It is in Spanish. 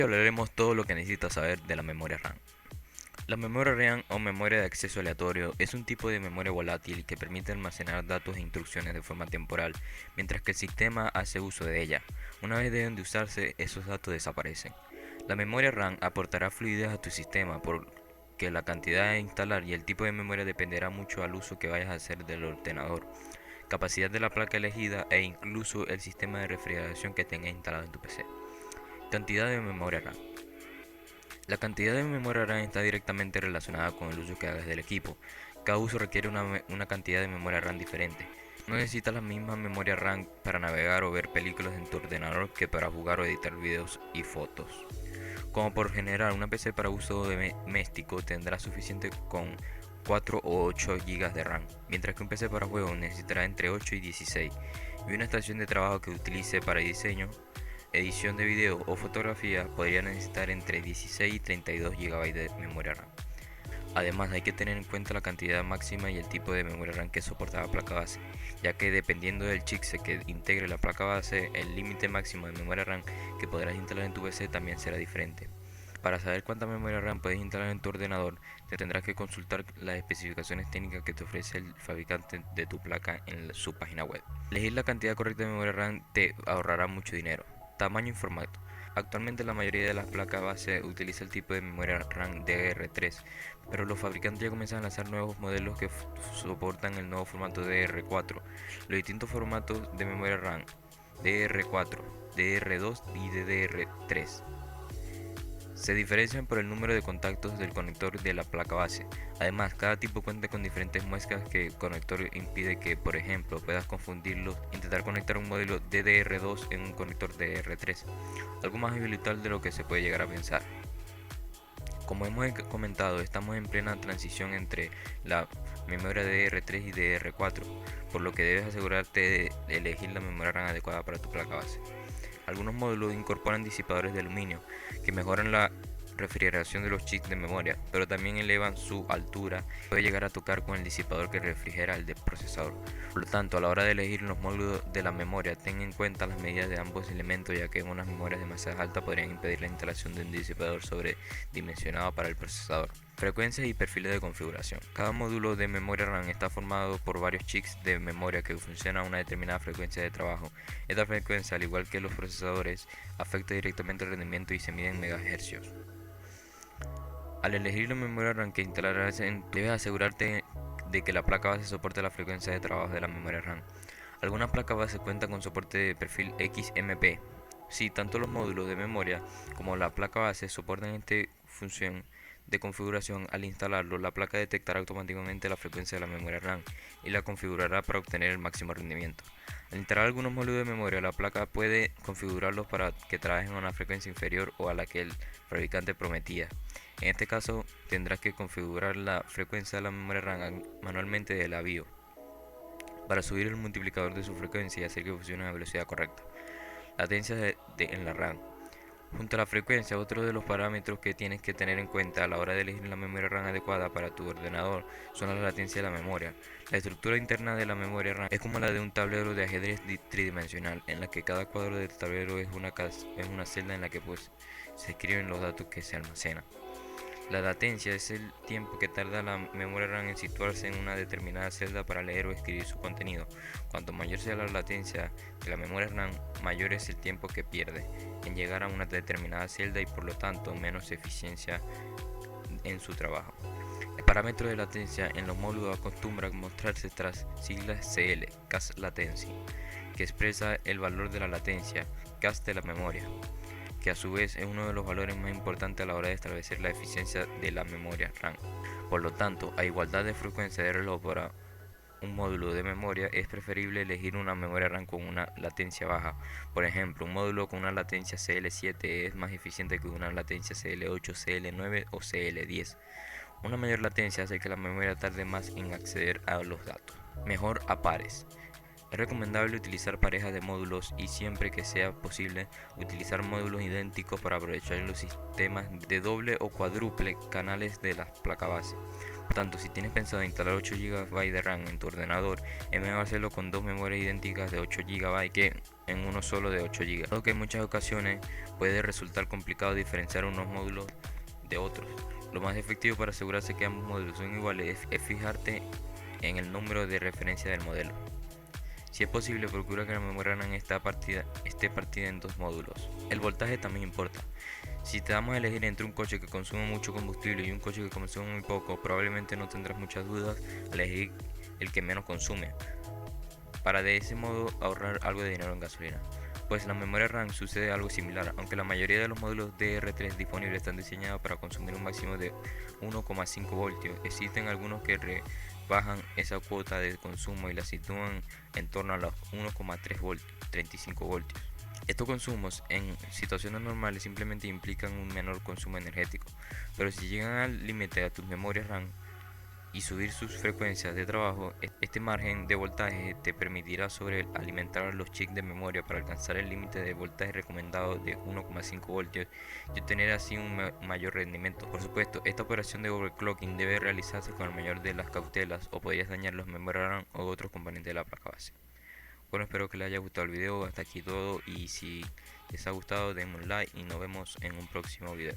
hablaremos todo lo que necesitas saber de la memoria RAM. La memoria RAM o memoria de acceso aleatorio es un tipo de memoria volátil que permite almacenar datos e instrucciones de forma temporal, mientras que el sistema hace uso de ella. Una vez dejen de usarse, esos datos desaparecen. La memoria RAM aportará fluidez a tu sistema porque la cantidad a instalar y el tipo de memoria dependerá mucho al uso que vayas a hacer del ordenador, capacidad de la placa elegida e incluso el sistema de refrigeración que tengas instalado en tu PC. Cantidad de memoria RAM. La cantidad de memoria RAM está directamente relacionada con el uso que hagas del equipo. Cada uso requiere una cantidad de memoria RAM diferente. No necesitas la misma memoria RAM para navegar o ver películas en tu ordenador que para jugar o editar videos y fotos. Como por general, una PC para uso doméstico tendrá suficiente con 4 o 8 GB de RAM, mientras que un PC para juegos necesitará entre 8 y 16, y una estación de trabajo que utilice para diseño, edición de video o fotografía podría necesitar entre 16 y 32 GB de memoria RAM. Además, hay que tener en cuenta la cantidad máxima y el tipo de memoria RAM que soporta la placa base, ya que dependiendo del chipset que integre la placa base, el límite máximo de memoria RAM que podrás instalar en tu PC también será diferente. Para saber cuánta memoria RAM puedes instalar en tu ordenador, te tendrás que consultar las especificaciones técnicas que te ofrece el fabricante de tu placa en su página web. Elegir la cantidad correcta de memoria RAM te ahorrará mucho dinero. Tamaño y formato. Actualmente la mayoría de las placas base utiliza el tipo de memoria RAM DDR3, pero los fabricantes ya comienzan a lanzar nuevos modelos que soportan el nuevo formato DDR4. Los distintos formatos de memoria RAM DDR4, DDR2 y DDR3 se diferencian por el número de contactos del conector de la placa base. Además, cada tipo cuenta con diferentes muescas que el conector impide que, por ejemplo, puedas confundirlos, intentar conectar un modelo DDR2 en un conector DDR3, algo más habitual de lo que se puede llegar a pensar. Como hemos comentado, estamos en plena transición entre la memoria DDR3 y DDR4, por lo que debes asegurarte de elegir la memoria RAM adecuada para tu placa base. Algunos módulos incorporan disipadores de aluminio que mejoran la refrigeración de los chips de memoria, pero también elevan su altura. Puede llegar a tocar con el disipador que refrigera el del procesador. Por lo tanto, a la hora de elegir los módulos de la memoria, ten en cuenta las medidas de ambos elementos, ya que en unas memorias demasiado altas podrían impedir la instalación de un disipador sobredimensionado para el procesador. Frecuencias y perfiles de configuración. Cada módulo de memoria RAM está formado por varios chips de memoria que funcionan a una determinada frecuencia de trabajo. Esta frecuencia, al igual que los procesadores, afecta directamente el rendimiento y se mide en megahercios. Al elegir la memoria RAM que instalarás, debes asegurarte de que la placa base soporte la frecuencia de trabajo de la memoria RAM. Algunas placas base cuentan con soporte de perfil XMP. Si tanto los módulos de memoria como la placa base soportan esta función de configuración, al instalarlo, la placa detectará automáticamente la frecuencia de la memoria RAM y la configurará para obtener el máximo rendimiento. Al instalar algunos módulos de memoria, la placa puede configurarlos para que trabajen a una frecuencia inferior o a la que el fabricante prometía. En este caso, tendrás que configurar la frecuencia de la memoria RAM manualmente de la BIOS para subir el multiplicador de su frecuencia y hacer que funcione a la velocidad correcta. Latencia en la RAM. Junto a la frecuencia, otro de los parámetros que tienes que tener en cuenta a la hora de elegir la memoria RAM adecuada para tu ordenador son la latencia de la memoria. La estructura interna de la memoria RAM es como la de un tablero de ajedrez tridimensional, en la que cada cuadro del tablero es una celda en la que se escriben los datos que se almacenan. La latencia es el tiempo que tarda la memoria RAM en situarse en una determinada celda para leer o escribir su contenido. Cuanto mayor sea la latencia de la memoria RAM, mayor es el tiempo que pierde en llegar a una determinada celda y por lo tanto menos eficiencia en su trabajo. El parámetro de latencia en los módulos acostumbra mostrarse tras siglas CL, Cache Latency, que expresa el valor de la latencia, cache de la memoria, que a su vez es uno de los valores más importantes a la hora de establecer la eficiencia de la memoria RAM. Por lo tanto, a igualdad de frecuencia de reloj para un módulo de memoria, es preferible elegir una memoria RAM con una latencia baja. Por ejemplo, un módulo con una latencia CL7 es más eficiente que una latencia CL8, CL9 o CL10. Una mayor latencia hace que la memoria tarde más en acceder a los datos. Mejor a pares. Es recomendable utilizar parejas de módulos y siempre que sea posible utilizar módulos idénticos para aprovechar los sistemas de doble o cuádruple canales de la placa base. Por tanto, si tienes pensado instalar 8 GB de RAM en tu ordenador, es mejor hacerlo con dos memorias idénticas de 8 GB que en uno solo de 8 GB, dado que en muchas ocasiones puede resultar complicado diferenciar unos módulos de otros. Lo más efectivo para asegurarse que ambos módulos son iguales es fijarte en el número de referencia del modelo. Si es posible, procura que la memoria RAM esté partida en dos módulos. El voltaje también importa. Si te damos a elegir entre un coche que consume mucho combustible y un coche que consume muy poco, probablemente no tendrás muchas dudas al elegir el que menos consume, para de ese modo ahorrar algo de dinero en gasolina. Pues la memoria RAM sucede algo similar, aunque la mayoría de los módulos DR3 disponibles están diseñados para consumir un máximo de 1,5 voltios. Existen algunos que rebajan esa cuota de consumo y la sitúan en torno a los 1,3 voltios, 35 voltios. Estos consumos en situaciones normales simplemente implican un menor consumo energético, pero si llegan al límite de tus memorias RAM y subir sus frecuencias de trabajo, este margen de voltaje te permitirá sobrealimentar los chips de memoria para alcanzar el límite de voltaje recomendado de 1,5 voltios y obtener así un mayor rendimiento. Por supuesto, esta operación de overclocking debe realizarse con el mayor de las cautelas o podrías dañar los memoria RAM o otros componentes de la placa base. Bueno, espero que les haya gustado el video, hasta aquí todo, y si les ha gustado denme un like y nos vemos en un próximo video.